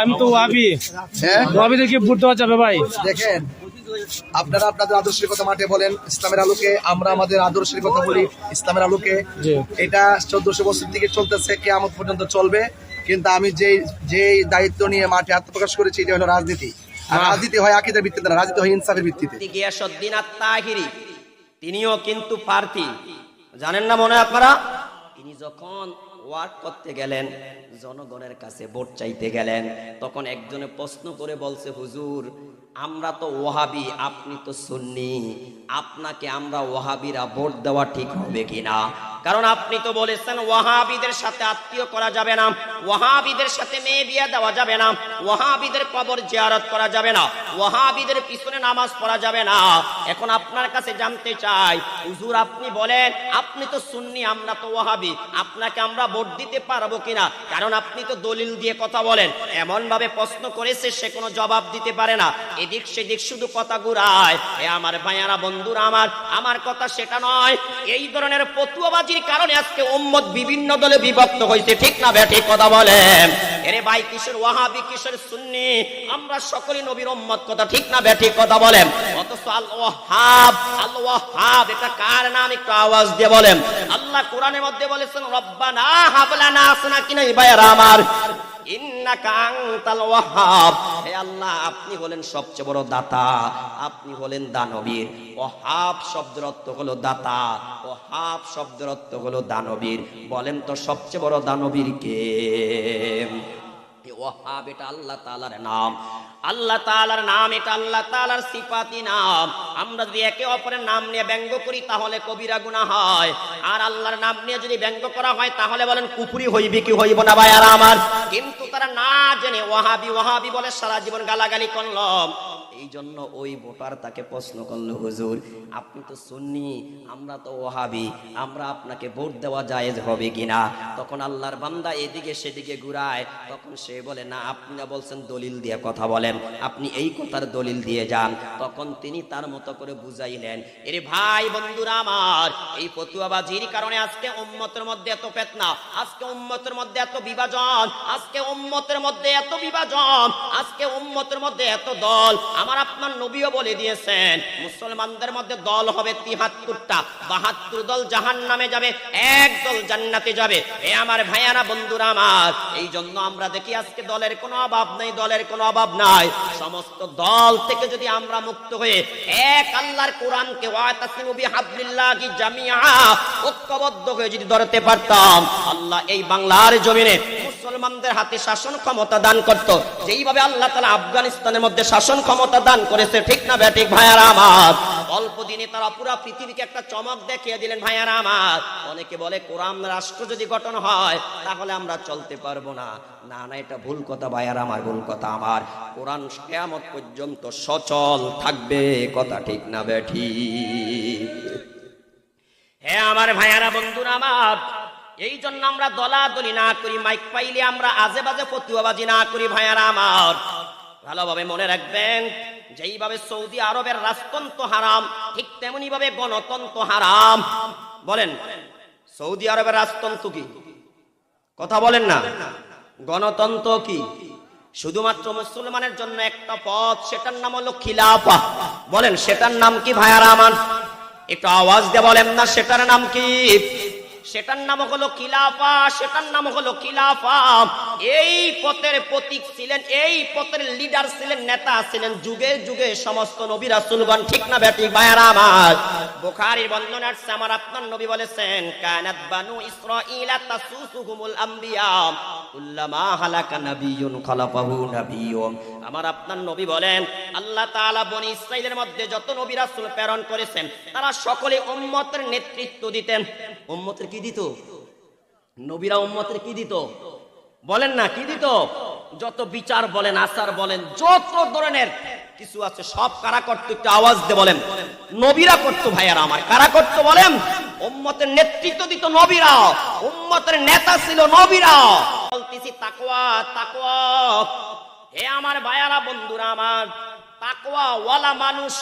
আমি তো ওয়াহাবি। হ্যাঁ ওয়াহাবিদের কি ভোট দেওয়া যাবে ভাই? দেখেন, আপনারা আপনাদের আদর্শের কথা মাঠে বলেন, ইসলামের আলোকে আমরা আমাদের আদর্শের কথা বলি, ইসলামের আলোকে। জি। এটা 1400 বছর থেকে চলতেছে, কিয়ামত পর্যন্ত চলবে। কিন্তু আমি যে দায়িত্ব নিয়ে মাঠে আত্মপ্রকাশ করেছি, এটা হলো রাজনীতি। আর রাজনীতি হয় আকীদার ভিত্তিতে না, রাজনীতি হয় ইনসাফের ভিত্তিতে। গিয়াসউদ্দিন আত-তাহিরি তিনিও কিন্তু প্রার্থী, জানেন না মনে হয় আপনারা? তিনি যখন ওয়ার্ক করতে গেলেন, জনগণের কাছে ভোট চাইতে গেলেন, তখন একজনে প্রশ্ন করে বলছে, হুজুর আমরা তো ওয়াহাবি, আপনি তো সুন্নি, আপনাকে আমরা ওয়াহাবিরা ভোট দেওয়া ঠিক হবে কিনা? কারণ আপনি তো বলেছেন ওয়াহাবিদের সাথে আত্মীয় করা যাবে না, ওয়াহাবিদের সাথে মেয়ে বিয়ে দেওয়া যাবে না, ওয়াহাবিদের কবর জিয়ারত করা যাবে না, ওয়াহাবিদের পিছনে নামাজ পড়া যাবে না। এখন আপনার কাছে জানতে চাই, হুজুর আপনি বলেন, আপনি তো সুন্নি, আমরা তো ওয়াহাবি, আপনাকে আমরা ভোট দিতে পারবো কিনা? কারণ আপনি তো দলিল দিয়ে কথা বলেন। এমন ভাবে প্রশ্ন করেছে, সে কোনো জবাব দিতে পারে না, এদিক সেদিক শুধু কথা ঘুরায়। এ আমার ভাইয়ারা, বন্ধুরা আমার কথা সেটা নয়। এই ধরনের ফতুয়াবাজির কারণে আজকে উম্মত বিভিন্ন দলে বিভক্ত হয়েছে, ঠিক না ঠিক কথা বলেন? এরে ভাই, কিশোর ওয়াহাবি কিশোর সুন্নি, আমরা সকলেই নবীর উম্মত, কথা ঠিক না ঠিক কথা বলেন? অথচ আল ওয়াহাব এটা কার নাম? একটু আওয়াজ দিয়ে বলেন। আল্লাহ কোরআনের মধ্যে বলেছেন, রব্বানা হাব লানা, আসনা কিনা ভাইয়ারা আমার, ইন্নাকা আনতাল ওয়াহাব। হে আল্লাহ, আপনি হলেন সবচেয়ে বড় দাতা, আপনি হলেন দানবীর। ওয়াহাব শব্দের অর্থ হলো দাতা, ওয়াহাব শব্দের অর্থ হলো দানবীর। বলেন তো সবচেয়ে বড় দানবীর কে? ওয়াহাব এটা আল্লাহ তাআলার নাম, আল্লাহ তাআলার নাম, এটা আল্লাহ তাআলার সিফাতি নাম। আমরা যদি একে অপরের নাম নিয়ে ব্যঙ্গ করি তাহলে কবিরা গুনাহ হয়, আর আল্লাহর নাম নিয়ে যদি ব্যঙ্গ করা হয় তাহলে বলেন কুফরি হইবে কি হইব না ভাইয়ারা আমার? কিন্তু তারা না জেনে ওয়াহাবি ওয়াহাবি বলে সারা জীবন গালাগালি করলো। এই জন্য ওই ভোটার তাকে প্রশ্ন করলো, হুজুর আপনি তো সুন্নি, আমরা তো ওয়াহাবি, আমরা আপনাকে ভোট দেওয়া জায়েজ হবে কিনা? তখন আল্লাহর বান্দা এদিকে সেদিকে ঘুরায়, তখন সে বলে, না আপনি না বলছেন দলিল দিয়ে কথা বলেন, আপনি এই কথার দলিল দিয়ে যান। তখন তিনি তার মতো করে বুঝাইলেন। এরে ভাই বন্ধুরা আমার, এই ফতুয়াবাজির কারণে আজকে উম্মতের মধ্যে এত ফিতনা, আজকে উম্মতের মধ্যে এত বিভাজন, আজকে উম্মতের মধ্যে এত বিভাজন, আজকে উম্মতের মধ্যে এত দল। আমার আপনার নবীও বলে দিয়েছেন, মুসলমানদের মধ্যে দল হবে 73টা, 72 দল জাহান্নামে যাবে, এক দল জান্নাতে যাবে। এ আমার ভাইয়ারা, বন্ধুরা আমার, এই জন্য আমরা দেখি আজকে দলের কোনো অভাব নাই, দলের কোনো অভাব নাই। সমস্ত দল থেকে যদি আমরা মুক্ত হয়ে এক আল্লাহর কোরআনকে ওয়াতাসিমু বিহাবলিল্লাহি জামিআ ঐক্যবদ্ধ হয়ে যদি ধরতে পারতাম, আল্লাহ এই বাংলার জমিনে মুসলমানদের হাতে শাসন ক্ষমতা দান করত, যেইভাবে আল্লাহ তাআলা আফগানিস্তানের মধ্যে শাসন ক্ষমতা দান করেছে, ঠিক না ঠিক ভাইয়ারা আমার? অল্প দিনে তারা পুরো পৃথিবীকে একটা চমক দেখিয়ে দিলেন ভাইয়ারা আমার। অনেকে বলে কোরআন রাষ্ট্র যদি গঠন হয় তাহলে আমরা চলতে পারবো না। না না, এটা ভুল কথা ভাইয়ারা আমার, ভুল কথা আমার। কোরআন কিয়ামত পর্যন্ত সচল থাকবে, কথা ঠিক না ঠিক? হ্যাঁ আমার ভাইয়ারা, বন্ধুরা আমার, এই জন্য আমরা দলাদলি না করি, মাইক পাইলে আমরা আজে বাজে ফতুয়াবাজি না করি ভাইয়ারা আমার। ভালোভাবে মনে রাখবেন, যেইভাবে সৌদি আরবের রাজতন্ত্র হারাম, ঠিক তেমনি ভাবে গণতন্ত্র হারাম। বলেন সৌদি আরবের রাজতন্ত্র কি? কথা বলেন না। গণতন্ত্র কি? শুধুমাত্র মুসলমানের জন্য একটা পথ, সেটার নাম হলো খিলাফা। বলেন সেটার নাম কি ভাইয়ারা আমার? একটু আওয়াজ দিয়ে বলেন না, সেটার নাম কি? সেটার নাম হলো খিলাফা, সেটার নাম হলো খিলাফা। এই পথের প্রতীক ছিলেন, এই পথের লিডার ছিলেন, নেতা ছিলেন যুগে যুগে সমস্ত নবী রাসূলগণ, ঠিক না ঠিক ভাইয়ারা আমার? বুখারীর বর্ণনা আছে, আমার আপনার নবী বলেছেন, কানাত বানু ইসরাঈলা তাসুসুহুমুল আম্বিয়া কুল্লামা হালাকা নাবিয়্যুন খালাফাহু নাবিয়্যুন। আমার আপনার নবী বলেন, আল্লাহ তাআলা বনি ইসরাঈলের মধ্যে যত নবী রাসূল প্রেরণ করেছেন, তারা সকলে উম্মতের নেতৃত্ব দিতেন। উম্মতের কি দিত? নবীরা উম্মতের কি দিত? বলেন না, কি দিত? যত বিচার বলেন, আচার বলেন, যত ধরনের কিছু আছে সব কারা করতো? একটু আওয়াজ দিয়ে বলেন। নবীরা করতো ভাইয়ারা আমার। কারা করতো বলেন? উম্মতের নেতৃত্ব দিত নবীরা, উম্মতের নেতা ছিল নবীরা। বলতেছি তাকওয়া, তাকওয়া। হে আমার ভাইয়ারা, বন্ধুরা আমার, তাকওয়া ওয়ালা মানুষ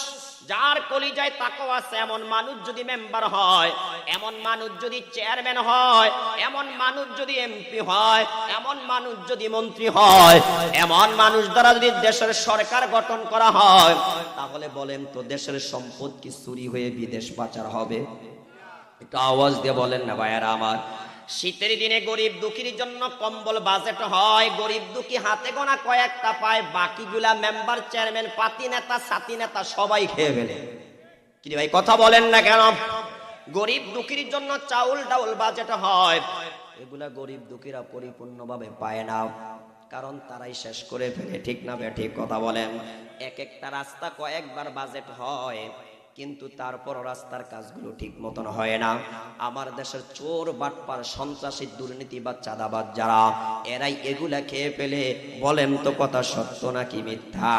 যার কলিজায় তাকওয়া আছে এমন মানুষ যদি মেম্বার হয়, এমন মানুষ যদি চেয়ারম্যান হয়, এমন মানুষ যদি এমপি হয়, এমন মানুষ যদি মন্ত্রী হয়, এমন মানুষ দ্বারা যদি দেশের সরকার গঠন করা হয়, তাহলে বলেন তো দেশের সম্পদ কি চুরি হয়ে বিদেশ পাচার হবে? একটু আওয়াজ দিয়ে বলেন না ভাইয়ারা আমার। শীতের দিনে গরিব দুঃখীর জন্য কম্বল বাজেট হয়, গরিব দুঃখী হাতে গোনা কয়েকটা পায়, বাকিগুলা মেম্বার চেয়ারম্যান পাতি নেতা সাথী নেতা সবাই খেয়ে ফেলে। কি ভাই কথা বলেন না কেন? গরিব দুঃখীর জন্য চাউল ডাউল বাজেট হয়, এগুলা গরিব দুঃখীরা পরিপূর্ণভাবে পায় না, কারণ তারাই শেষ করে ফেলে। ঠিক না বে ঠিক কথা বলেন? এক একটা রাস্তা কয়েকবার বাজেট হয়, কিন্তু তারপর রাস্তার কাজগুলো ঠিক মতন হয় না। আমার দেশের চোর বাটপার সন্ত্রাসী দুর্নীতিবাদ চাঁদাবাদ যারা, এরাই এগুলা খেয়ে ফেলে। বলেন তো কথা সত্য নাকি মিথ্যা?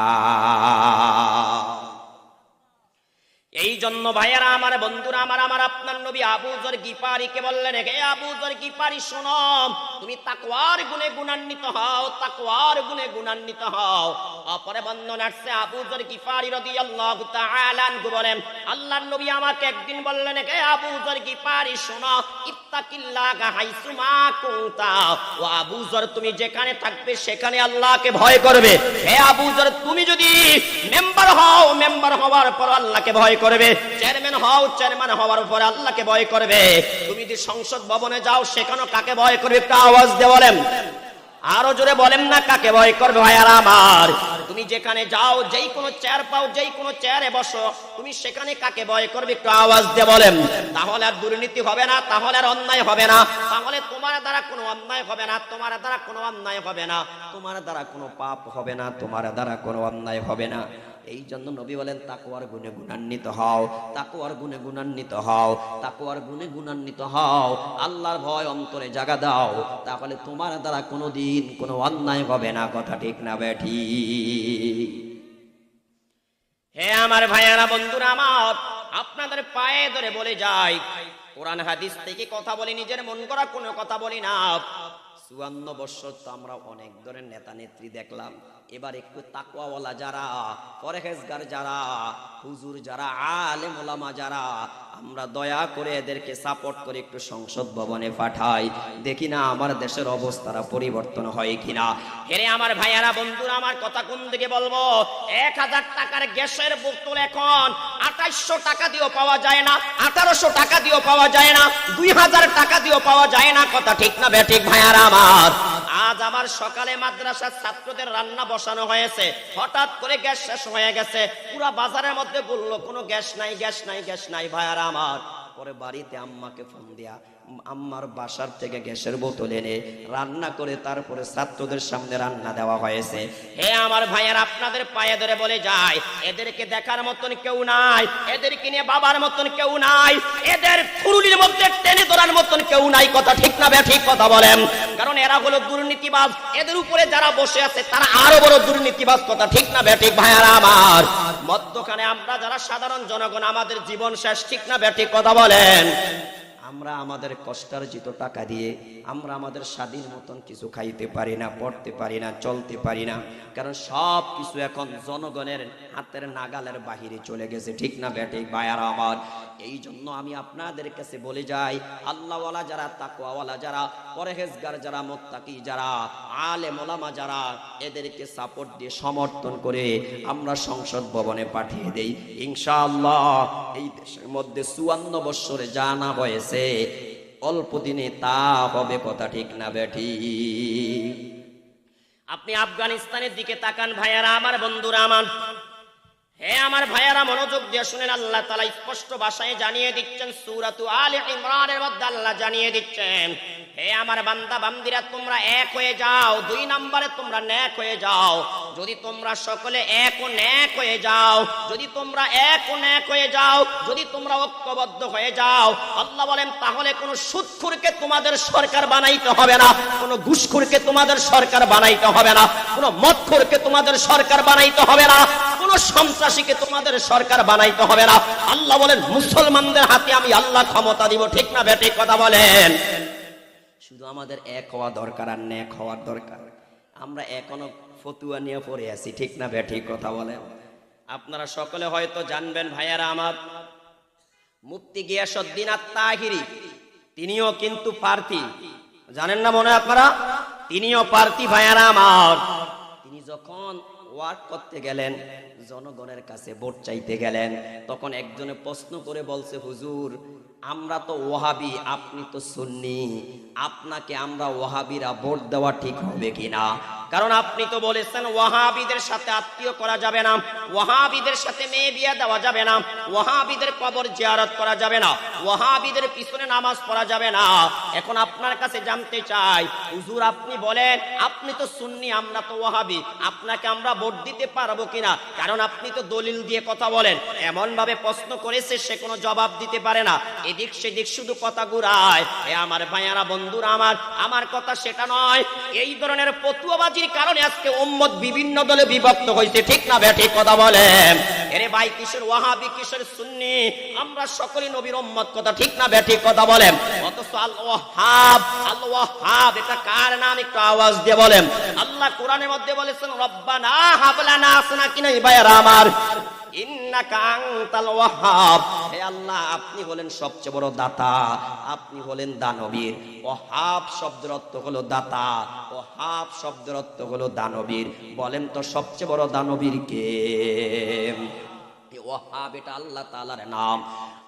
এই জন্য ভাইয়ারা আমার, বন্ধুরা আমার, আমার আপনার নবী আবু যর গিফারিকে বললেন, হে আবু যর গিফারি শোনো, তুমি তাকওয়ার গুণে গুণান্বিত হও, তাকওয়ার গুণে গুণান্বিত হও। অপরে বর্ণনা আসছে আবু যর গিফারি রাদিয়াল্লাহু তাআলা আনহু বলেন, আল্লাহর নবী আমাকে একদিন বললেন, হে আবু যর গিফারি শোনো, ইত্তাকিল্লাহা হাইসুমা কুনতা। ও আবু যর, তুমি যেখানে থাকবে সেখানে আল্লাহকে ভয় করবে। হে আবু যর, তুমি যদি মেম্বার হও, মেম্বার হওয়ার পর আল্লাহকে ভয় করবে। চেয়ারম্যান হও, চেয়ারম্যান হওয়ার পরে আল্লাহকে ভয় করবে। তুমি যদি সংসদ ভবনে যাও, সেখানেও কাকে ভয় করবে? একটা আওয়াজ দিয়ে বলেন, আরো জোরে বলেন না, কাকে ভয় করবে ভাইয়ারা আমার? তুমি যেখানে যাও, যেই কোনো চেয়ার পাও, যেই কোনো চেয়ারে বসো, তুমি সেখানে কাকে ভয় করবে? একটু আওয়াজ দিয়ে বলেন। তাহলে আর দুর্নীতি হবে না, তাহলে আর অন্যায় হবে না, তাহলে তোমার দ্বারা কোনো অন্যায় হবে না, তোমার দ্বারা কোনো অন্যায় হবে না, তোমার দ্বারা কোনো পাপ হবে না, তোমার দ্বারা কোনো অন্যায় হবে না। এই জন্য নবী বলেন, তাকওয়ার গুণে গুণান্বিত হও, তাকওয়ার গুণে গুণান্বিত হও, তাকওয়ার গুণে গুণান্বিত হও, আল্লাহর ভয় অন্তরে জাগা দাও, তাহলে তোমার দ্বারা কোনোদিন কোনো অন্যায় হবে না। কথা ঠিক না বেঠি? হে আমার ভাইয়ারা, বন্ধুরা আমার, আপনাদের পায়ে ধরে বলে যাই, কোরআন হাদিস থেকে কথা বলি, নিজের মন করা কোনো কথা বলি না। 54 বছর তো আমরা অনেক ধরনের নেতা নেত্রী দেখলাম, এবার একটু তাকওয়াওয়ালা যারা, পরহেজগার যারা, হুজুর যারা, আলেম ওলামা যারা, আমরা দয়া করে এদেরকে সাপোর্ট করে একটু সংসদ ভবনে পাঠাই, দেখি না আমার দেশের অবস্থাটা পরিবর্তন হয় কিনা। হেরে আমার ভাইয়ারা, বন্ধুরা আমার, কথা কোন দিকে বলবো? 1000 টাকার গ্যাসের বোতল এখন 2800 টাকা দিয়েও পাওয়া যায় না, 1800 টাকা দিয়েও পাওয়া যায় না, 2000 টাকা দিয়েও পাওয়া যায় না। কথা ঠিক না বেঠিক ভাইয়ারা আমার? আজ আমার সকালে মাদ্রাসার ছাত্রদের রান্না বসানো হয়েছে, হঠাৎ করে গ্যাস শেষ হয়ে গেছে, পুরা বাজারের মধ্যে বললো কোনো গ্যাস নাই, গ্যাস নাই, গ্যাস নাই। ভাইয়ারা আমার, পরে বাড়িতে আম্মাকে ফোন দিয়া আম্মার বাসার থেকে গ্যাসের বোতল এনে রান্না করে তারপরে ছাত্রদের সামনে রান্না দেওয়া হয়েছে। হে আমার ভাইয়ার, আপনাদের পায়ে ধরে বলে যায়, এদেরকে দেখার মতন কেউ নাই, এদেরকে নিয়ে বাবার মতন কেউ নাই, এদের ফুরুলির মধ্যে টেনে ধরার মতন কেউ নাই। কথা ঠিক না ঠিক কথা বলেন? কারণ এরা হলো দুর্নীতিবাজ, এদের উপরে যারা বসে আছে তারা আরো বড় দুর্নীতিবাজ। কথা ঠিক না ঠিক ভাইয়ারা আমার? মধ্যখানে আমরা যারা সাধারণ জনগণ, আমাদের জীবন শেষ। ঠিক না ঠিক কথা বলেন? আমরা আমাদের কষ্টার্জিত টাকা দিয়ে আমরা আমাদের স্বাধীন মতন কিছু খাইতে পারি না, পড়তে পারি না, চলতে পারি না, কারণ সব কিছু এখন জনগণের হাতের নাগালের বাহিরে চলে গেছে। ঠিক না বেঠিক ভাইয়ারা আমার? এই জন্য আমি আপনাদের কাছে বলে যাই, আল্লাহওয়ালা যারা, তাকওয়াওয়ালা যারা, পরহেজগার যারা, মুত্তাকি যারা, আলেম ওলামা যারা, এদেরকে সাপোর্ট দিয়ে সমর্থন করে আমরা সংসদ ভবনে পাঠিয়ে দেই। ইনশাআল্লাহ এই দেশের মধ্যে 54 বছরে জানা হয়েছে, অল্প দিনে তা হবে। কথা ঠিক না বেঠি? আপনি আফগানিস্তানের দিকে তাকান ভাইয়ারা আমার, বন্ধুরা আমার। হে আমার ভাইয়ারা, মনোযোগ দিয়ে শুনেন, আল্লাহ তাআলা স্পষ্ট ভাষায় জানিয়ে দিচ্ছেন, সূরাতু আলে ইমরানের মধ্যে আল্লাহ জানিয়ে দিচ্ছেন, হে আমার বান্দা বান্দিরা, তোমরা এক হয়ে যাও। 2 নম্বরে তোমরা নেক হয়ে যাও। যদি তোমরা সকলে এক ও নেক হয়ে যাও, যদি তোমরা এক ও নেক হয়ে যাও, যদি তোমরা ঐক্যবদ্ধ হয়ে যাও, আল্লাহ বলেন তাহলে কোনো সুদখোরকে তোমাদের সরকার বানাইতে হবে না, কোনো ঘুষখোরকে তোমাদের সরকার বানাইতে হবে না, কোনো মদখোরকে তোমাদের সরকার বানাইতে হবে না, কোনো সন্ত্রাসীকে তোমাদের সরকার বানাইতে হবে না। আল্লাহ বলেন মুসলমানদের হাতে আমি আল্লাহ ক্ষমতা দিব। ঠিক না বেঠিক কথা বলেন? শুধু আমাদের এক হওয়া দরকার আর নেক হওয়ার দরকার। আমরা এখনো ফতুয়া নিয়ে পড়ে আছি। ঠিক না বেঠিক কথা বলেন? আপনারা সকলে হয়তো জানবেন ভাইয়ারা আমার, মুফতি গিয়াসউদ্দিন আত-তাহিরি তিনিও কিন্তু প্রার্থী, জানেন না মনে আপনারা? তিনিও প্রার্থী ভাইয়ারা আমার। তিনি যখন ওয়ার্ক করতে গেলেন, জনগণের কাছে ভোট চাইতে গেলেন, তখন একজনে প্রশ্ন করে বলছে, হুজুর আমরা তো ওয়াহাবি, আপনি তো সুন্নি, আপনাকে আমরা ওয়াহাবিরা ভোট দেওয়া ঠিক হবে কিনা? কারণ আপনি তো বলেছেন ওয়াহাবিদের সাথে আত্মীয় করা যাবে না, ওয়াহাবিদের সাথে মেয়ে বিয়ে দেওয়া যাবে না, ওয়াহাবিদের কবর জিয়ারত করা যাবে না, ওয়াহাবিদের পিছনে নামাজ পড়া যাবে না। এখন আপনার কাছে জানতে চাই, হুজুর আপনি বলেন, আপনি তো সুন্নি, আমরা তো ওয়াহাবি, আপনাকে আমরা ভোট দিতে পারবো কিনা? কারণ আপনি তো দলিল দিয়ে কথা বলেন। এমন ভাবে প্রশ্ন করেছে, সে কোনো জবাব দিতে পারে না, এদিক সেদিক শুধু কথা ঘুরায়। এ আমার ভাইয়ারা, বন্ধুরা আমার কথা সেটা নয়। এই ধরনের ফতুয়াবাজির কারণে আজকে উম্মত বিভিন্ন দলে বিভক্ত হয়েছে, ঠিক না বেঠিক কথা বলেন? এরে ভাই, কিসের ওয়াহাবি কিসের সুন্নি, আমরা সকলে নবীর উম্মত, কথা ঠিক না বেঠিক কথা বলেন? অথচ আল ওয়াহাব এটা কার নাম? একটু আওয়াজ দিয়ে বলেন। আল্লাহ কোরআনের মধ্যে বলেছেন, রব্বানা হাব লানা, আসনা কিনা ভাইয়ারা আমার, ইন্নাকা আনতাল ওয়াহাব, হে আল্লাহ আপনি হলেন সবচেয়ে বড় দাতা, আপনি হলেন দানবীর। ওয়াহাব শব্দের অর্থ হলো দাতা, ওয়াহাব শব্দের অর্থ হলো দানবীর। বলেন তো সবচেয়ে বড় দানবীর কে? ওয়াহাব এটা আল্লাহ তাআলার নাম,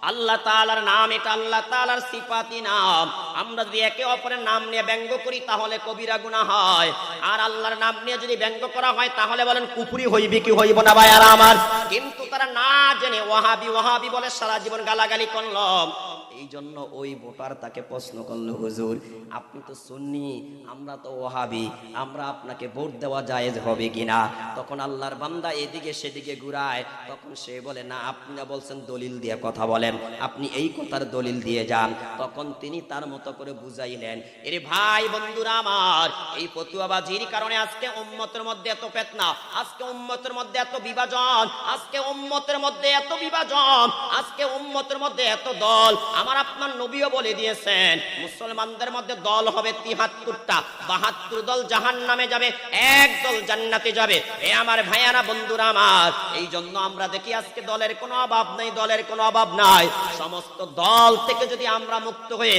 আল্লাহ তাআলার নাম, এটা আল্লাহ তাআলার সিফাতি নাম। আমরা যদি একে অপরের নাম নিয়ে ব্যঙ্গ করি তাহলে কবিরা গুনাহ হয়, আর আল্লাহর নাম নিয়ে যদি ব্যঙ্গ করা হয় তাহলে বলেন কুফরি হইবে কি হইব না ভাইয়ারা আমার? কিন্তু তারা না জেনে ওয়াহাবি ওয়াহাবি বলে সারা জীবন গালাগালি করলো। এই জন্য ওই ভোটার তাকে প্রশ্ন করলো, হুজুর আপনি তো সুন্নি, আমরা তো ওয়াহাবি, আমরা আপনাকে ভোট দেওয়া জায়েজ হবে কিনা? তখন আল্লাহর বান্দা এদিকে সেদিকে ঘুরায়, তখন সে বলে, না আপনি না বলছেন দলিল দিয়ে কথা বলেন, আপনি এই কথার দলিল দিয়ে যান। তখন তিনি তার মতো করে বুঝাইলেন। এরে ভাই বন্ধুরা আমার, এই ফতুয়াবাজির কারণে আজকে উম্মতের মধ্যে এত ফিতনা, আজকে উম্মতের মধ্যে এত বিভাজন, আজকে উম্মতের মধ্যে এত বিভাজন, আজকে উম্মতের মধ্যে এত দল। আমার আপনার নবীও বলে দিয়েছেন, মুসলমানদের মধ্যে দল হবে 73টা, 72 দল জাহান্নামে যাবে, এক দল জান্নাতে যাবে। এ আমার ভাইয়ারা, বন্ধুরা আমার, এই জন্য আমরা দেখি আজকে দলের কোনো অভাব নাই, দলের কোনো অভাব নাই। সমস্ত দল থেকে যদি আমরা মুক্ত হয়ে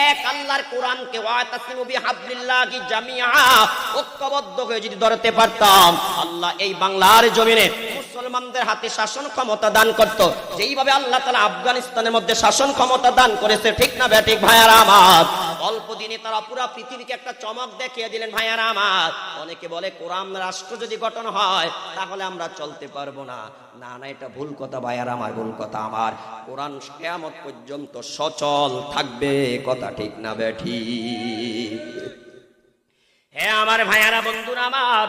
এক আল্লাহর কোরআনকে ওয়াতাসিমু বিহাবলিল্লাহি জামিআ ঐক্যবদ্ধ হয়ে যদি ধরতে পারতাম, আল্লাহ এই বাংলার জমিনে মুসলমানদের হাতে শাসন ক্ষমতা দান করত, যেইভাবে আল্লাহ তাআলা আফগানিস্তানের মধ্যে শাসন ক্ষমতা দান করেছে, ঠিক না বেঠিক ভাইয়ারা আমার? অল্প দিনে তারা পুরো পৃথিবীকে একটা চমক দেখিয়ে দিলেন ভাইয়ারা আমার। অনেকে বলে কোরআন রাষ্ট্র যদি গঠন হয় তাহলে আমরা চলতে পারবো না। না না, এটা ভুল কথা ভাইয়ারা আমার, ভুল কথা আমার। কোরআন কিয়ামত পর্যন্ত সচল থাকবে, কথা ঠিক না বেঠিক? হে আমার ভাইয়ারা, বন্ধুরা আমার,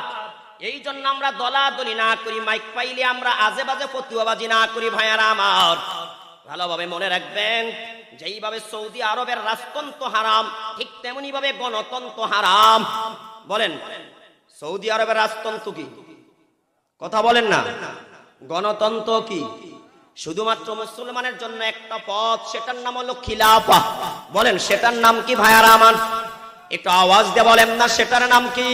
এই জন্য আমরা দলাদলি না করি, মাইক পাইলে আমরা আজে বাজে ফতুয়াবাজি না করি ভাইয়ারা আমার। ভালোভাবে মনে রাখবেন, যেইভাবে সৌদি আরবের রাজতন্ত্র হারাম, ঠিক তেমনি ভাবে গণতন্ত্র হারাম। বলেন সৌদি আরবের রাজতন্ত্র কি? কথা বলেন না। গণতন্ত্র কি? শুধুমাত্র মুসলমানের জন্য একটা পথ, সেটার নাম হলো খিলাফা। বলেন সেটার নাম কি ভাইয়ারা আমার? একটু আওয়াজ দিয়ে বলেন না, সেটার নাম কি?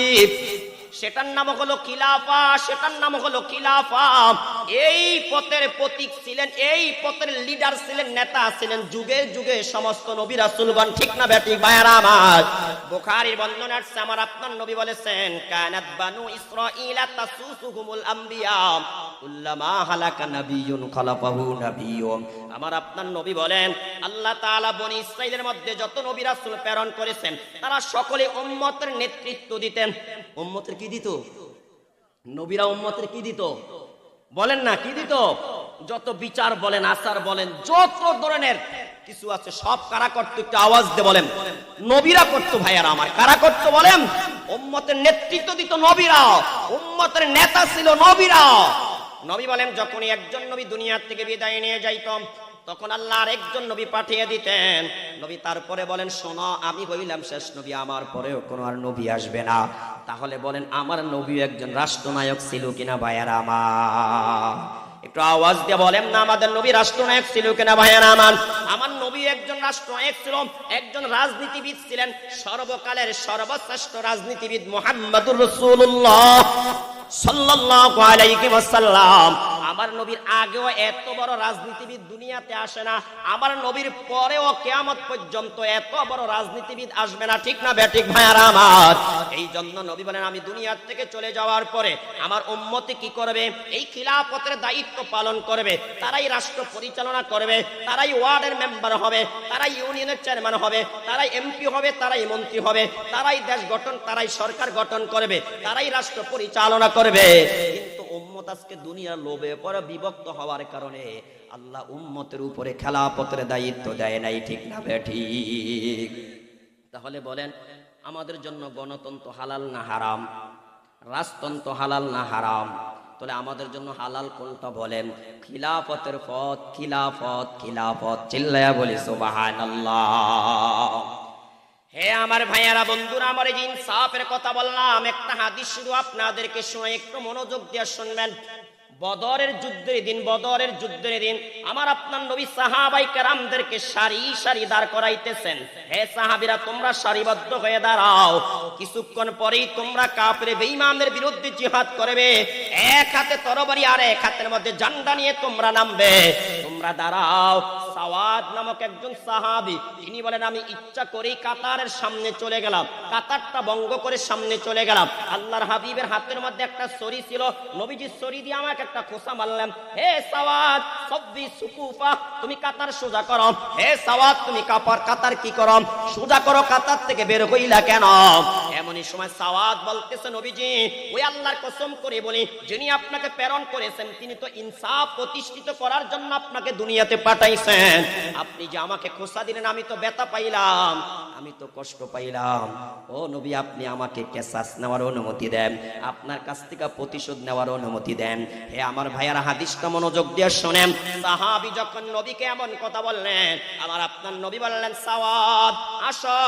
সেটার নাম হলো খিলাফা, সেটার নাম হলো খিলাফা। এই পথের প্রতীক ছিলেন, এই পথের লিডার ছিলেন, নেতা ছিলেন যুগে যুগে সমস্ত নবী রাসূলগণ, ঠিক না বেঠিক ভাইয়ারা আমার? বুখারীর বর্ণনা আছে, আমার আপনার নবী বলেছেন, কানাত বানু ইসরাঈলা তাসুসুহুমুল আম্বিয়া কুল্লামা হালাকা নাবিয়্যুন খালাফাহু নাবিয়্যুন। আমার আপনার নবী বলেন, আল্লাহ তাআলা বনি ইসরাঈলের মধ্যে যত নবী রাসূল প্রেরণ করেছেন তারা সকলে উম্মতের নেতৃত্ব দিতেন। উম্মতের কি দিত? নবীরা উম্মতের কি দিত? বলেন না, কি দিত? যত বিচার বলেন, আচার বলেন, যত ধরনের কিছু আছে সব কারা করতো? একটু আওয়াজ দিয়ে বলেন। নবীরা করতো ভাইয়ারা আমার। কারা করতো বলেন? উম্মতের নেতৃত্ব দিত নবীরা, উম্মতের নেতা ছিল নবীরা। নবী বলেন, যখনই একজন নবী দুনিয়ার থেকে বিদায় নিয়ে যাইতাম তখন আল্লাহ আরেকজন নবী পাঠিয়ে দিতেন। নবী তারপরে বলেন, শোনো আমি হইলাম শেষ নবী, আমার পরেও কোনো আর নবী আসবে না। তাহলে বলেন আমার নবী একজন রাষ্ট্রনায়ক ছিল কিনা ভাইয়ারা আমার? একটু আওয়াজ দিয়ে বলেন না, আমাদের নবী রাষ্ট্রনায়ক ছিল কিনা ভাইয়ারা আমার? আমার নবী একজন রাষ্ট্রনায়ক ছিল, একজন রাজনীতিবিদ ছিলেন, সর্বকালের সর্বশ্রেষ্ঠ রাজনীতিবিদ মুহাম্মদুর রাসূলুল্লাহ সাল্লাল্লাহু আলাইহি ওয়াসাল্লাম। আমার নবীর আগেও এত বড় রাজনীতিবিদ দুনিয়াতে আসে না, আমার নবীর পরেও কিয়ামত পর্যন্ত এত বড় রাজনীতিবিদ আসবে না, ঠিক না বেঠিক ভাইয়ারা আমার? এই জন্য নবী বলেন আমি দুনিয়া থেকে চলে যাওয়ার পরে আমার উম্মতি কি করবে? এই খিলাফতের দায়িত্ব পালন করবে, তারাই রাষ্ট্র পরিচালনা করবে, তারাই ওয়ার্ডের মেম্বার হবে, তারাই ইউনিয়নের চেয়ারম্যান হবে, তারাই এমপি হবে, তারাই মন্ত্রী হবে, তারাই দেশ গঠন, তারাই সরকার গঠন করবে, তারাই রাষ্ট্র পরিচালনা করবে। কিন্তু উম্মত আজকে দুনিয়ার লোভে পরে বিভক্ত হওয়ার কারণে আল্লাহ উম্মতের উপরে খেলাফতের দায়িত্ব দেয় নাই, ঠিক না ঠিক? তাহলে বলেন আমাদের জন্য গণতন্ত্র হালাল না হারাম? রাজতন্ত্র হালাল না হারাম? তাহলে আমাদের জন্য হালাল কোনটা বলেন? খিলাফতের পথ, খিলাফত, খিলাফত। চিল্লায়া বলি সুবহানাল্লাহ। হে আমার ভাইয়ারা, বন্ধুরা, আমার এই ইনসাফের কথা বললাম, একটা হাদিস শুধু আপনাদেরকে শুনে একটু মনোযোগ দিয়ে শুনবেন। বদরের যুদ্ধের দিন আমার আপনার নবী সাহাবায়ে কেরামদেরকে সারি সারি দাঁড় করাইতেছেন। হে সাহাবীরা, তোমরা সারিবদ্ধ হয়ে দাঁড়াও, কিছুক্ষণ পরেই তোমরা কাফের বেঈমানদের বিরুদ্ধে জিহাদ করবে। এক হাতে তরবারি আর এক হাতের মধ্যে ঝান্ডা নিয়ে তোমরা নামবে। তোমরা দাঁড়াও। সাওয়াদ নামক একজন সাহাবী, তিনি বলেন আমি ইচ্ছা করেই কাতারের সামনে চলে গেলাম, কাতারটা ভঙ্গ করে সামনে চলে গেলাম। আল্লাহর হাবিবের হাতের মধ্যে একটা ছড়ি ছিল, নবীজি ছড়ি দিয়ে আমাকে একটা খোসা মারলেন। হে সাওয়াদ, সব্বি সুকুফা, তুমি কাতার সোজা করো। হে সাওয়াদ, তুমি কাতার কি করো? সোজা করো, কাতার থেকে বের হইলা কেন? এমনই সময় সাওয়াদ বলতেছে, নবীজি, ওই আল্লাহর কসম করে বলি, যিনি আপনাকে প্রেরণ করেছেন তিনি তো ইনসাফ প্রতিষ্ঠিত করার জন্য আপনাকে দুনিয়াতে পাঠাইছেন। আপনি যে আমাকে খোসা দিলেন, আমি তো ব্যথা পাইলাম, আমি তো কষ্ট পাইলাম। ও নবী, আপনি আমাকে কেসাস নেওয়ার অনুমতি দেন, আপনার কাছ থেকে প্রতিশোধ নেওয়ার অনুমতি দেন। হে আমার ভাইয়ারা, হাদিসটা মনোযোগ দিয়ে শোনেন। সাহাবী যখন নবীকে এমন কথা বললেন, আমার আপনার নবী বললেন, সাওয়াদ, আসো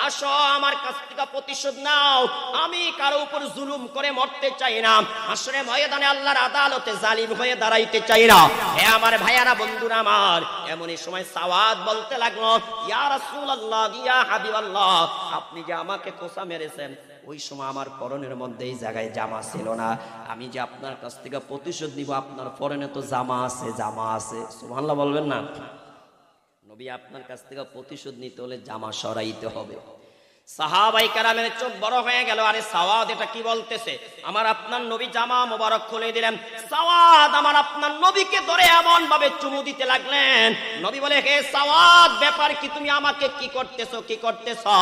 আসো, আমার কাছ থেকে প্রতিশোধ নাও। আমি কারো উপর জুলুম করে মরতে চাই না, হাসরে ময়দানে আল্লাহর আদালতে জালিম হয়ে দাঁড়াইতে চাই না। হে আমার ভাইয়ারা, বন্ধুরা আমার, এমনই সময় সাওয়াদ বলতে লাগলো, ইয়া রাসূলুল্লাহ, ইয়া হাবিবাল্লাহ, আপনি যে আমাকে কোসা মেরেছেন, ওই সময় আমার পরনের মধ্যে এই জায়গায় জামা ছিল না। আমি যে আপনার কাছ থেকে প্রতিশোধ নিব, আপনার পরনে তো জামা আছে, জামা আছে। সুবহানাল্লাহ বলবেন না? নবী, আপনার কাছ থেকে প্রতিশোধ নিতে হলে জামা সরাইতে হবে। সাহাবায়ে কেরামের চোখ বড় হয়ে গেল। আরে সাওয়াদ, এটা কি বলতেছে? আমার আপনার নবী জামা মোবারক খুলে দিলেন। সাওয়াদ আমার আপনার নবীকে ধরে এমন ভাবে চুমু দিতে লাগলেন। নবী বলে, হে সাওয়াদ, ব্যাপার কি? তুমি আমাকে কি করতেছো? কি করতেছো?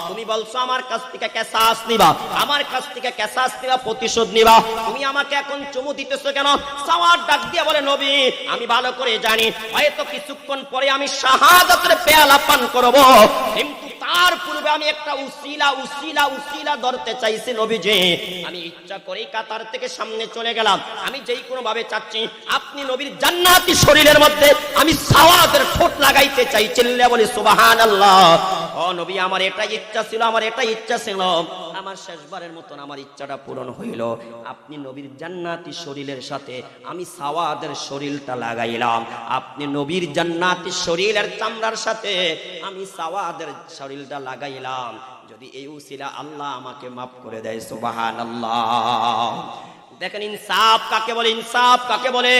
তুমি বলছো আমার কাছ থেকে কেসাস নিবা, আমার কাছ থেকে কেসাস নিবা, প্রতিশোধ নিবা, তুমি আমাকে এখন চুমু দিতেছো কেন? সাওয়াদ ডাক দিয়ে বলে, নবী, আমি ভালো করে জানি হয়তো কিছুক্ষণ পরে আমি শাহাদাতের পেয়ালা পান করব, কিন্তু তার পূর্বে আমি একটা উসিলা ধরতে চাইছি নবীজি। আমি ইচ্ছা করেই কাতার থেকে সামনে চলে গেলাম। আমি যেই কোনো ভাবে চাচ্ছি আপনি নবীর জান্নাতি শরীরের মধ্যে আমি সাওয়াদের ঠোঁট লাগাইতে চাই। চিল্লা বলি সুবহানাল্লাহ। ও নবী, আমার এটা ইচ্ছা ছিল, আমার এটা ইচ্ছা ছিল। আমার শেষবারের মতন আমার ইচ্ছাটা পূরণ হইল। আপনি নবীর জান্নাতি শরীরের সাথে আমি সাওয়াদের শরীরটা লাগাইলাম। আপনি নবীর জান্নাতি শরীরের চামড়ার সাথে আমি সাওয়াদের শরীরটা লাগাইলাম। যদি এই উসিলা আল্লাহ আমাকে মাফ করে দেয়। সুবহানাল্লাহ। দেখেন ইনসাফ কাকে বলে, ইনসাফ কাকে বলে?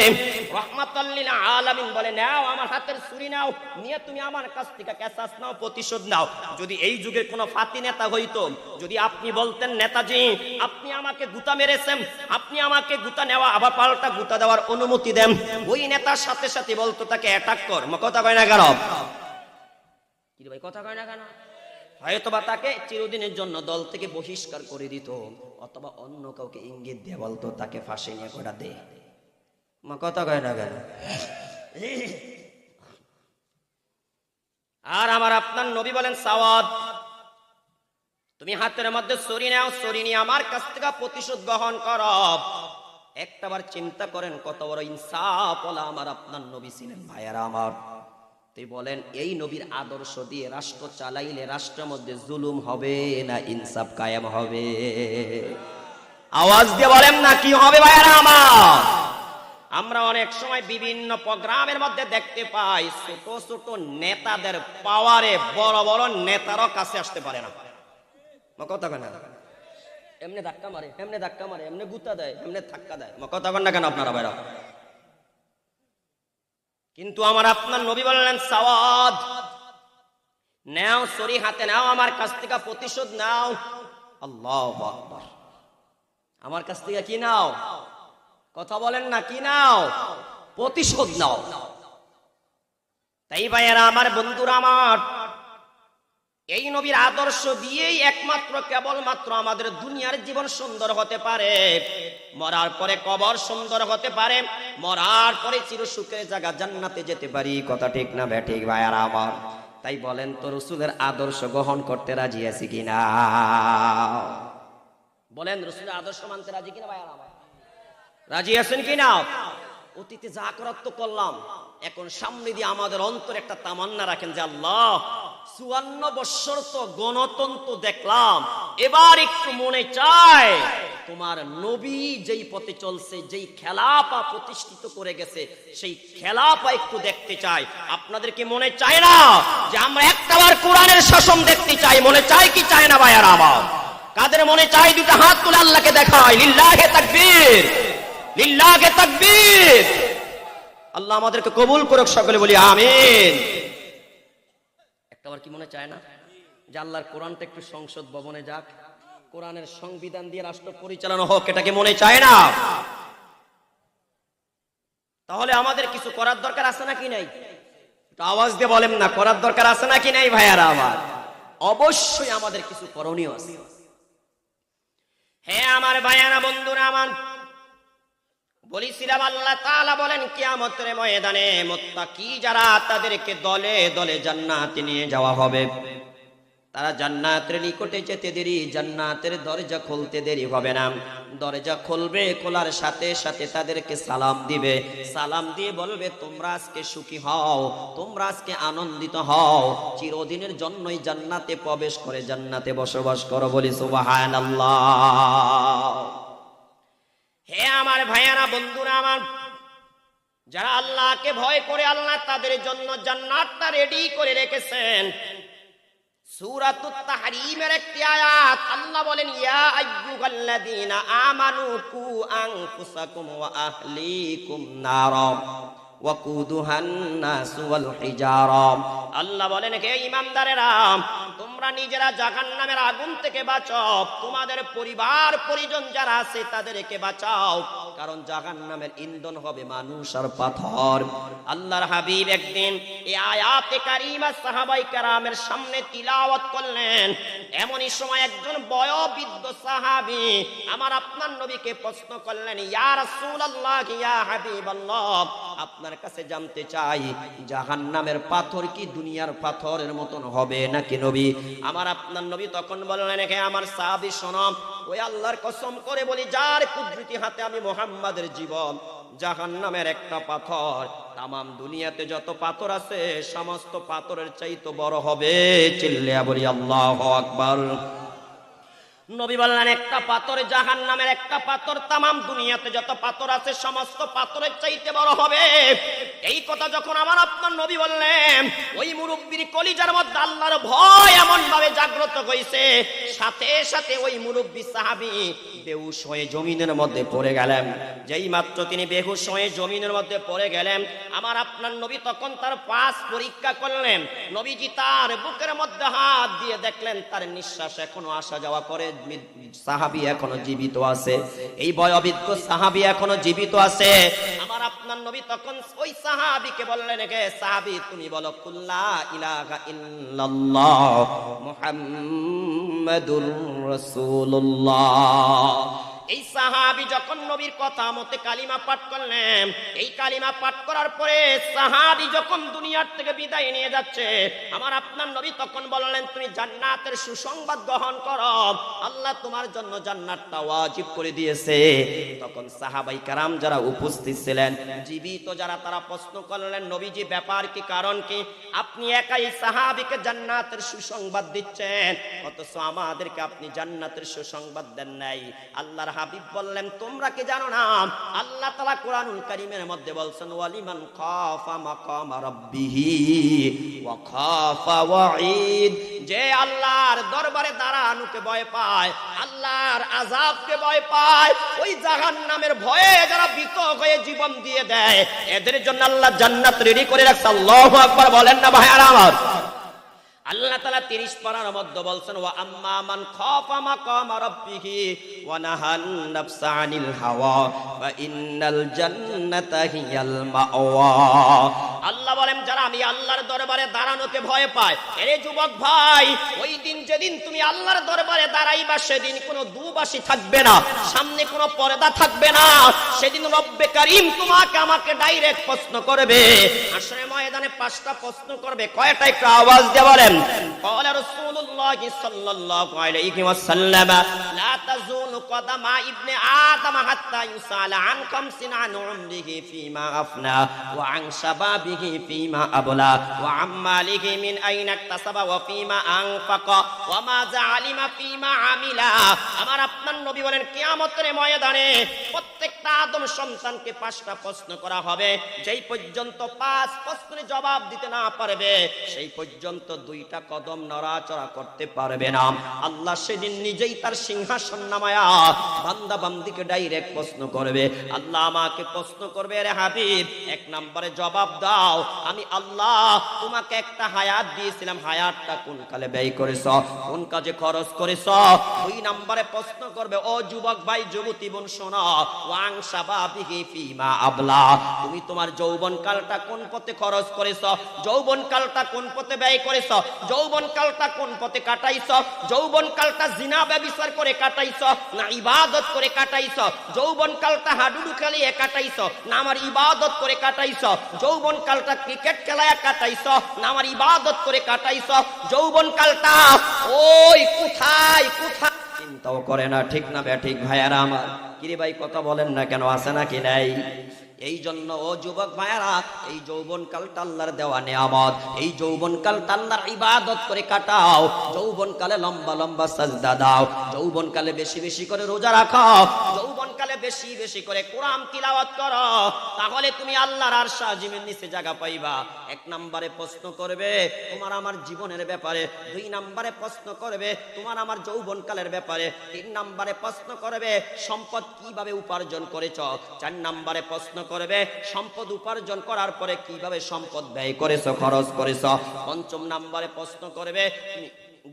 রাহমাতাল লিল আলামিন বলে, নাও আমার হাতের ছুরি নাও, নিয়ে তুমি আমার কাছ থেকে কেসাস নাও, প্রতিশোধ নাও। যদি এই যুগের কোন ফাতি নেতা হইতো, যদি আপনি বলতেন, নেতাজি আপনি আমাকে গুতা মেরেছেন, আপনি আমাকে গুতা নেওয়া আবার পাল্টা গুতা দেওয়ার অনুমতি দেন, ওই নেতার সাথে সাথে বলতো তাকে অ্যাটাক কর। কথা কয় না কেন? কি রে ভাই, কথা কয় না কেন? হয়তোবা তাকে চিরদিনের জন্য দল থেকে বহিষ্কার করে দিত, অথবা অন্য কাউকে ইঙ্গিত দিয়ে বলতো তাকে ফাঁসি নিয়ে গোড়া দে। কথা কয় না কেন? আর আমার আপনার নবী বলেন, সাওয়াদ, তুমি হাতের মধ্যে ছুরি নাও, ছুরি নিয়ে আমার কাছ থেকে প্রতিশোধ গ্রহণ করো। একটাবার চিন্তা করেন কত বড় ইনসাফওয়ালা আমার আপনার নবী ছিলেন। ভাইয়ারা আমার, তুই বলেন এই নবীর আদর্শ দিয়ে রাষ্ট্র চালাইলে রাষ্ট্রের মধ্যে জুলুম হবে না ইনসাফ কায়েম হবে? আওয়াজ দিয়ে বলেন না, কি হবে ভাইয়ারা আমার? আমরা অনেক সময় বিভিন্ন প্রোগ্রামের মধ্যে দেখতে পাই ছোট ছোট নেতাদের পাওয়ারে বড় বড় নেতারও কাছে আসতে পারে না। কথা কেন? এমনি ধাক্কা মারে, এমনি ধাক্কা মারে, এমনি গুতা দেয়, এমনি ধাক্কা দেয়। কথা কেন না কেন আপনারা ভাইরা? কিন্তু আমার আপনার নবী বললেন সাওয়াদ নাও, ছড়ি হাতে নাও, আমার কাছ থেকে প্রতিশোধ নাও। আল্লাহু আকবার। আমার কাছ থেকে কি নাও? কথা বলেন না, কি নাও? প্রতিশোধ নাও। তাই ভাইয়েরা আমার, বন্ধুরা আমার, এই নবীর আদর্শ দিয়েই একমাত্র কেবলমাত্র আমাদের দুনিয়ার জীবন সুন্দর হতে পারে, মরার পরে কবর সুন্দর হতে পারে, মরার পরে চিরসুখের জায়গা জান্নাতে যেতে পারি। কথা ঠিক না ব্যাঠিক ভাইয়েরা আমার? তাই বলেন তো, রাসূলের আদর্শ গ্রহণ করতে রাজি আছি কিনা? বলেন, রাসূলের আদর্শ মানতে রাজি কিনা ভাইয়েরা আমার? রাজি আছেন কিনা? অতীতে যা করার তো করলাম, এখন সামনে দিয়ে আমাদের অন্তরে একটা তামান্না রাখেন যে আল্লাহ 54 বছর তো গণতন্ত্র দেখলাম, এবার একটু মনে চায় তোমার নবী যেই পথে চলছে, যেই খেলাফা প্রতিষ্ঠিত করে গেছে, সেই খেলাফা একটু দেখতে চাই। আপনাদের কি মনে চায় না যে আমরা একটাবার কোরআনের শাসন দেখতে চাই? মনে চায় কি চায় না ভাইয়ারা আমার? কাদের মনে চাই? দুটো হাত তুলে আল্লাহকে দেখায়। লিল্লাহে তাকবীর, লিল্লাহে তাকবীর। আল্লাহ আমাদেরকে কবুল করুক, সকলে বলি আমিন। একটাবার কি মনে চায় না যে আল্লাহর কোরআনটা একটু সংসদ ভবনে যাক, কোরআনের সংবিধান দিয়ে রাষ্ট্র পরিচালনা হোক? এটা কি মনে চায় না? তাহলে আমাদের কিছু করার দরকার আছে নাকি নাই? একটু আওয়াজ দিয়ে বলেন না, করার দরকার আছে নাকি নাই ভাইয়ারা আমার? অবশ্যই আমাদের কিছু করণীয় আছে। হ্যাঁ আমার ভাইয়ারা, বন্ধুরা আমার, বলেছিলাম আল্লাহ তাআলা বলেন কিয়ামতের ময়দানে মুত্তাকি যারা, তাদেরকে দলে দলে জান্নাতে নিয়ে যাওয়া হবে। তারা জান্নাতের নিকটে যেতে দেরি, জান্নাতের দরজা খুলতে দেরি হবে না। দরজা খুলবে, খোলার সাথে সাথে তাদেরকে সালাম দিবে। সালাম দিয়ে বলবে তোমরা আজকে সুখী হও, তোমরা আজকে আনন্দিত হও, চিরদিনের জন্যই জান্নাতে প্রবেশ করে জান্নাতে বসবাস করো। বলি সুবহানাল্লাহ। হে আমার ভাইয়ারা, বন্ধুরা আমার, যারা আল্লাহকে ভয় করে, আল্লাহ তাদের জন্য জান্নাতটা রেডি করে রেখেছেন। সূরাতুত তাহরীমের একটি আয়াত, আল্লাহ বলেন ইয়া আইয়ুহাল্লাযীনা আমানু কু আনফুসাকুম ওয়া আহলিকুম নারা ওয়াকুদুহান নাস ওয়াল হিজারা। আল্লাহ বলেন হে ঈমানদারেরা, তোমরা নিজেরা জাহান্নামের আগুন থেকে বাঁচাও, তোমাদের পরিবার পরিজন যারা আছে তাদেরকে বাঁচাও, কারণ জাহান্নামের ইন্ধন হবে মানুষ আর পাথর। আল্লাহর হাবিব একদিন এই আয়াতে কারিমা সাহাবায়ে কেরামের সামনে তিলাওয়াত করলেন। এমনই সময় একজন বয়োবৃদ্ধ সাহাবী আমার আপনার নবীকে প্রশ্ন করলেন, ইয়া রাসূলুল্লাহ, ইয়া হাবিবাল্লাহ, আপনার কাছে জানতে চাই জাহান্নামের পাথর কি দুনিয়ার পাথরের মতন হবে নাকি নবী? আমার আপনার নবী তখন বললেন, হে আমার সাহাবী শোনো, ওই আল্লাহর কসম করে বলি যার কুদরতি হাতে আমি মুহাম্মাদের জীবন, জাহান্নামের একটা পাথর তামাম দুনিয়াতে যত পাথর আছে সমস্ত পাথরের চাইতে বড় হবে। চিল্লিয়া বলি আল্লাহু আকবার। নবী বললেন একটা পাথর, জাহান্নামের একটা পাথর তামাম দুনিয়াতে যত পাথর আছে সমস্ত পাথরের চাইতে বড় হবে। এই কথা যখন আমার আপনার নবী বললেন, ওই মুরব্বির কলিজার মধ্যে আল্লাহর ভয় এমন ভাবে জাগ্রত হইছে, সাথে সাথে ওই মুরব্বি সাহাবী বেহুশ হয়ে জমিনের মধ্যে পড়ে গেলেন। যেই মাত্র তিনি বেহুশ হয়ে জমিনের মধ্যে পড়ে গেলেন, আমার আপনার নবী তখন তার পাশ পরীক্ষা করলেন। নবীজি তার বুকের মধ্যে হাত দিয়ে দেখলেন তার নিঃশ্বাস এখনো আসা যাওয়া করে, সাহাবী এখনো জীবিত আছে, এই বয়োবৃদ্ধ সাহাবী এখনো জীবিত আছে। আমার আপনার নবী তখন ওই সাহাবীকে বললেন, হে সাহাবী তুমি বলো কুল্লা ইলাহা ইল্লাল্লাহ মুহাম্মাদুর রাসূলুল্লাহ। এই সাহাবী যখন নবীর কথা মতে কালিমা পাঠ করলেন, এই কালিমা পাঠ করার পরে সাহাবী যখন দুনিয়ার থেকে বিদায় নিয়ে যাচ্ছে, আমার আপনার নবী তখন বললেন তুমি জান্নাতের সুসংবাদ গ্রহণ করো, আল্লাহ তোমার জন্য জান্নাতটা ওয়াজিব করে দিয়েছে। তখন সাহাবাই কেরাম যারা উপস্থিত ছিলেন, জীবিত যারা, তারা প্রশ্ন করলেন নবীজি ব্যাপার কি, কারণ কি? আপনি একাই সাহাবীকে জান্নাতের সুসংবাদ দিচ্ছেন, অথচ আমাদেরকে আপনি জান্নাতের সুসংবাদ দেন নাই। আল্লাহর হাবিব বললেন তোমরা কি জানো না আল্লাহ তাআলা কোরআনুল কারীমের মধ্যে বলছেন ওয়ালিমান খাফা মাকামা রাব্বিহি ওয়া খাফা ওয়াঈদ, যে আল্লাহর দরবারে দাঁড়ানোকে ভয় পায়, আল্লাহর আযাবকে ভয় পায়, ওই জাহান্নামের ভয়ে যারা ভীত হয়ে জীবন দিয়ে দেয় এদের জন্য আল্লাহ জান্নাত রেডি করে রাখছে। আল্লাহু আকবার বলেন না ভাইরা আমার। আল্লাহ তাআলা 30 পারার মধ্যে বলছেন ওয়া আম্মা মান খাফা মাকামা রাব্বিহি ওয়া নাহান নাফসা আনিল হাওয়া ফা ইন্নাল জান্নাতা হিয়াল মাওয়া। আল্লাহ বলেন যারা আমি আল্লাহর দরবারে দাঁড়ানোকে ভয় পায়, এরে যুবক ভাই, ওই দিন যেদিন তুমি আল্লাহর দরবারে দাঁড়াইবা সেদিন কোনো দুবাসী থাকবে না, সামনে কোনো পর্দা থাকবে না। সেদিন রব্বে কারীম তোমাকে আমাকে ডাইরেক্ট প্রশ্ন করবে। হাশরের ময়দানে 5টা প্রশ্ন করবে। কয়টা একটু আওয়াজ দিয়ে বলেন। قال رسول الله صلى الله عليه وسلم لا تزول قدم ابن آدم حتى يسأل عن 50 عن عمره فيما أفنى وعن شبابه فيما أبلى وعن ماله من أين اكتسب وفيما أنفق وماذا علم فيما عمل। আমার আপনার নবী বলেন কিয়ামতের ময়দানে প্রত্যেকটা আদম সন্তানকে 5টা প্রশ্ন করা হবে। যেই পর্যন্ত 5 প্রশ্নের জবাব দিতে না পারবে সেই পর্যন্ত 2টা কদম নড়াচড়া করতে পারবে না। আল্লাহ সেদিন নিজেই তার সিংহাসন নামায়া বান্দা বান্দিকে ডাইরেক্ট প্রশ্ন করবে। আল্লাহ আমাকে প্রশ্ন করবে, রে হাবিব 1 নম্বরে জবাব দাও, আমি আল্লাহ তোমাকে একটা হায়াত দিয়েছিলাম, হায়াতটা কোন কালে ব্যয় করেছ, কোন কাজে খরচ করেছ। 2 নম্বরে প্রশ্ন করবে, ও যুবক ভাই যুবতী বোন শোনো, ওয়াং শাবাবিহি ফিমা আবলা, তুমি তোমার যৌবন কালটা কোন পথে খরচ করেছ, যৌবন কালটা কোন পথে ব্যয় করেছ, যৌবন কালটা কোন পথে কাটাইছ, যৌবন কালটা জিনা ব্যভিচার করে কাটাইছ না ইবাদত করে কাটাইছ, যৌবন কালটা হাডুডু খেলিয়ে কাটাইছ না আমার ইবাদত করে কাটাইছ, যৌবন কালটা ক্রিকেট খেলায় কাটাইছ না আমার ইবাদত করে কাটাইছ, যৌবন কালটা ওই কোথায় কোথায় চিন্তাও করে না। ঠিক না ঠিক ভাইয়ারা আমার? কিরে ভাই কথা বলেন না কেন, আছে নাকি নাই? এই জন্য ও যুবক ভাইয়ারা, এই যৌবন কালটা আল্লাহর দেওয়া নিয়ামত, এই যৌবন কালটা আল্লাহর ইবাদত করে কাটাও। যৌবন কালে লম্বা লম্বা সাজদা দাও, যৌবন কালে বেশি বেশি করে রোজা রাখো, যৌবন কালে বেশি বেশি করে কোরআন তিলাওয়াত করো, তাহলে তুমি আল্লাহর আরশ আজিমের নিচে জায়গা পাইবা। 1 নম্বরে প্রশ্ন করবে তোমার আমার জীবনের ব্যাপারে, 2 নম্বরে প্রশ্ন করবে তোমার আমার যৌবন কালের ব্যাপারে, 3 নম্বরে প্রশ্ন করবে সম্পদ কিভাবে উপার্জন করেছো, 4 নম্বরে প্রশ্ন করবে সম্পদ উপার্জন করার পরে কিভাবে সম্পদ ব্যয় করেছো, খরচ করেছো, 5ম নম্বরে প্রশ্ন করবে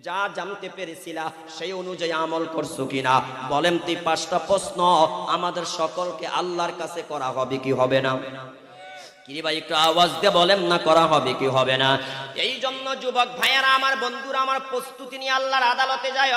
যা জানতে পেরেছিলা সেই অনুযায়ী আমল করছো কিনা। বলেন তুই 5টা প্রশ্ন আমাদের সকলকে আল্লাহর কাছে করা হবে কি হবে না? কিরে ভাই একটু আওয়াজ দিয়ে বলেন না, করা হবে কি হবে না? এই জন্য যুবক ভাইয়ারা আমার, বন্ধুরা আমার, প্রস্তুতি নিয়ে আল্লাহর আদালতে যায়।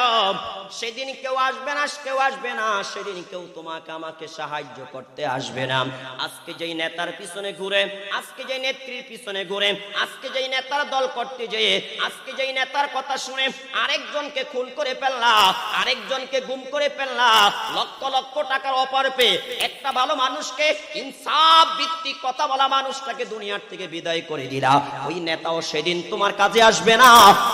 সেদিন কেউ আসবে না, কেউ আসবে না, সেদিন কেউ তোমাকে আমাকে সাহায্য করতে আসবে না। আজকে যেই নেতার পিছনে ঘুরে, আজকে যেই নেত্রীর পিছনে ঘুরে, আজকে যেই নেতার দল করতে যেয়ে, আজকে যেই নেতার কথা শুনে আরেকজনকে খুন করে ফেললা, আরেকজনকে গুম করে ফেললা, লক্ষ লক্ষ টাকার অফার পেয়ে একটা ভালো মানুষকে, ইনসাফ ভিত্তিক কথা বলা মানুষটাকে দুনিয়ার থেকে বিদায় করে দিলা, ওই নেতাও সেদিন তোমার কাজে আসবে না,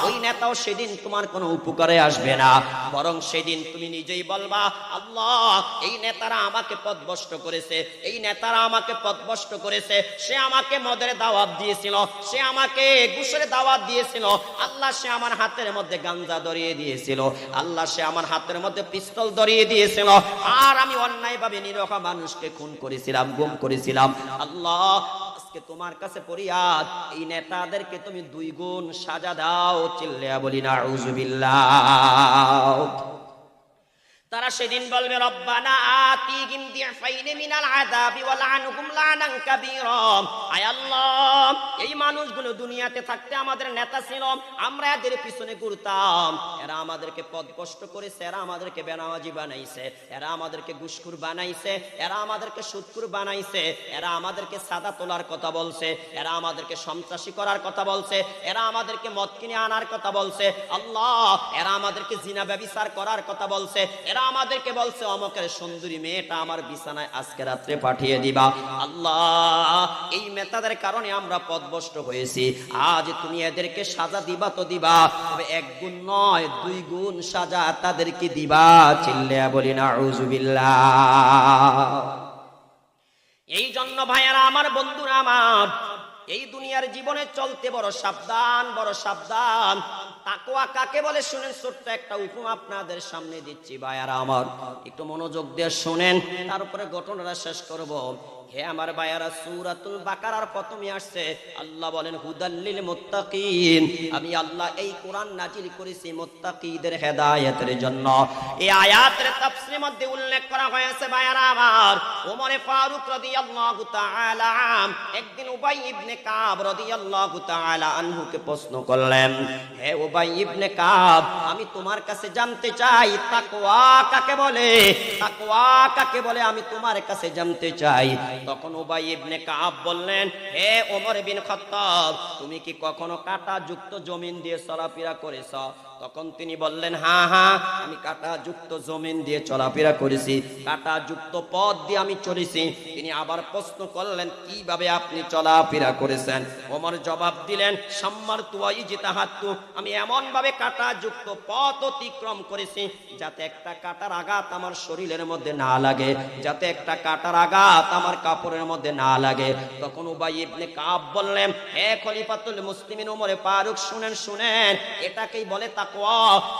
ওই নেতাও সেদিন তোমার কোনো উপকারে আসবে না। বরং সেদিন তুমি নিজেই বলবা, আল্লাহ এই নেতারা আমাকে পথভ্রষ্ট করেছে, এই নেতারা আমাকে পথভ্রষ্ট করেছে, সে আমাকে মদের দাওয়াত দিয়েছিল, সে আমাকে ঘুষের দাওয়াত দিয়েছিল, আল্লাহ সে আমার হাতের মধ্যে গাঞ্জা ধরিয়ে দিয়েছিল, আল্লাহ সে আমার হাতের মধ্যে পিস্তল ধরিয়ে দিয়েছিল, আর আমি অন্যায়ভাবে নিরীহ মানুষকে খুন করেছিলাম, গুম করেছিলাম। আল্লাহ আজকে তোমার কাছে ফরিয়াদ, এই নেতাদেরকে তুমি 2 গুণ সাজা দাও। চিল্লায়া বলি নাউযুবিল্লাহ। তারা সেদিন বলবে রব্বানা আতিহিম দিফাইনি মিনাল আযাবি ওয়া লা'নহুম লা'নান কাবীরা। আয় আল্লাহ, এই মানুষগুলো দুনিয়াতে থাকতে আমাদের নেতা ছিল, আমরা এদের পিছনে ঘুরতাম, এরা আমাদেরকে পথভ্রষ্ট করেছে, এরা আমাদেরকে বেনামাজি বানাইছে, এরা আমাদেরকে ঘুষখোর বানাইছে, এরা আমাদেরকে সুদখোর বানাইছে, এরা আমাদেরকে সাদা তোলার কথা বলছে, এরা আমাদেরকে সন্ত্রাসী করার কথা বলছে, এরা আমাদেরকে মদ কিনে আনার কথা বলছে, আল্লাহ এরা আমাদেরকে জিনা ব্যভিচার করার কথা বলছে, এরা এরা আমাদেরকে বলছে অমকের সুন্দরী মেয়েটা আমার বিছানায় আজকে রাত্রে পাঠিয়ে দিবা। আল্লাহ, এই নেতাদের কারণে আমরা পথভ্রষ্ট হয়েছি। আজ তুমি এদেরকে সাজা দিবা তো দিবা, তবে 1 গুণ নয় 2 গুণ সাজা তাদেরকে দিবা। চিল্লিয়া বলি নাউযুবিল্লাহ। এই জন্য ভাইয়ারা আমার, বন্ধুরা আমার, এই দুনিয়ার জীবনে চলতে বড় সাবধান, বড় সাবধান। তাকওয়া কাকে বলে শুনেন, ছোট্ট একটা উপমা আপনাদের সামনে দিচ্ছি ভাইয়ারা আমার, একটু মনোযোগ দিয়ে শুনেন, তারপরে ঘটনাটা শেষ করব। হে আমার ভাইয়ারা, সূরাতুল বাকারার প্রথমে আসছে আল্লাহ বলেন হুদাল্লিল মুত্তাকিন। আমি আল্লাহ এই কোরআন নাজিল করেছি মুত্তাকিদের হেদায়েতের জন্য। এই আয়াতের তাফসীরের মধ্যে উল্লেখ করা হয়েছে ভাইয়ারা আমার, ওমর ফারুক রাদিয়াল্লাহু তাআলা একদিন উবাই ইবনে কাব রাদিয়াল্লাহু তাআলা আনহুকে প্রশ্ন করলেন, হে উবাই ইবনে কাব, আমি তোমার কাছে জানতে চাই তাকওয়া কাকে বলে, তাকওয়া কাকে বলে, আমি তোমার কাছে জানতে চাই। তখন উবাই ইবনে কাব বললেন, হে ওমর বিন খাত্তাব, তুমি কি কখনো কাঁটা যুক্ত জমিন দিয়ে চলাফেরা করেছ? তখন তিনি বললেন, হ্যাঁ হ্যাঁ, আমি কাঁটা যুক্ত জমিন দিয়ে চলাফেরা করেছি, কাঁটা যুক্ত পথ দিয়ে আমি চলেছি। তিনি আবার প্রশ্ন করলেন, কিভাবে আপনি চলাফেরা করেছেন? ওমর জবাব দিলেন, সাম্মার তুয়াই জিতাহাত্তু, আমি এমন ভাবে কাঁটা যুক্ত পথ অতিক্রম করেছি যাতে একটা কাঁটার আঘাত আমার শরীরের মধ্যে না লাগে, যাতে একটা কাঁটার আঘাত আমার কাপড়ের মধ্যে না লাগে। তখন উবাই ইবনে কাব বললেন, হে খলিফাতুল মুসলিমিন ওমর ফারুক, শুনেন শুনেন, এটাকেই বলে তাকওয়া।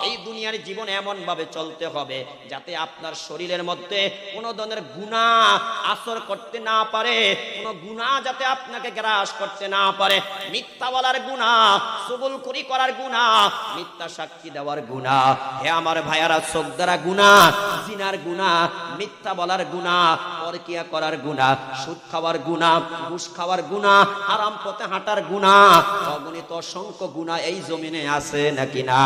এই দুনিয়ার জীবনে এমন ভাবে চলতে হবে যাতে আপনার শরীরের মধ্যে কোনো ধরনের গুনাহ আসর করতে না পারে, কোনো গুনাহ যাতে আপনাকে গ্রাস করতে না পারে। মিথ্যা বলার গুনাহ, চুগলখড়ি করার গুনাহ, মিথ্যা সাক্ষী দেওয়ার গুনাহ, হে আমার ভাইয়ারা, চোখ দ্বারা গুনাহ, জিনার গুনাহ, মিথ্যা বলার গুনাহ, পরকিয়া করার গুনাহ, সুদ খাওয়ার গুনাহ, ঘুষ খাওয়ার গুনাহ, হারাম পথে হাঁটার গুনাহ, অগণিত অসংখ্য গুনাহ এই জমিনে আছে নাকি না?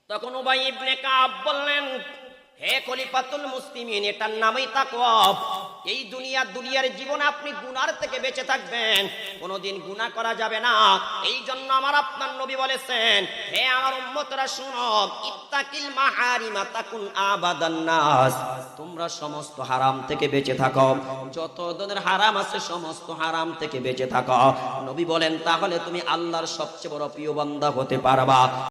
তখন উবাই ইবনে কাব বললেন, হে খলিফাতুল মুসলিমিন, এটার নামই তাকওয়া। এই দুনিয়ার জীবনে আপনি গুনার থেকে বেঁচে থাকবেন, কোনোদিন গুনাহ করা যাবে না। এই জন্য আমার আপনার নবী বলেছেন, হে আমার উম্মতরা শুনো, ইত্তাকিল মাহারিমা তাকুন আবাদান নাস, তোমরা সমস্ত হারাম থেকে বেঁচে থাকো, যত ধরনের হারাম আছে সমস্ত হারাম থেকে বেঁচে থাকো। নবী বলেন, তাহলে তুমি আল্লাহর সবচেয়ে বড় প্রিয় বান্দা হতে পারবা।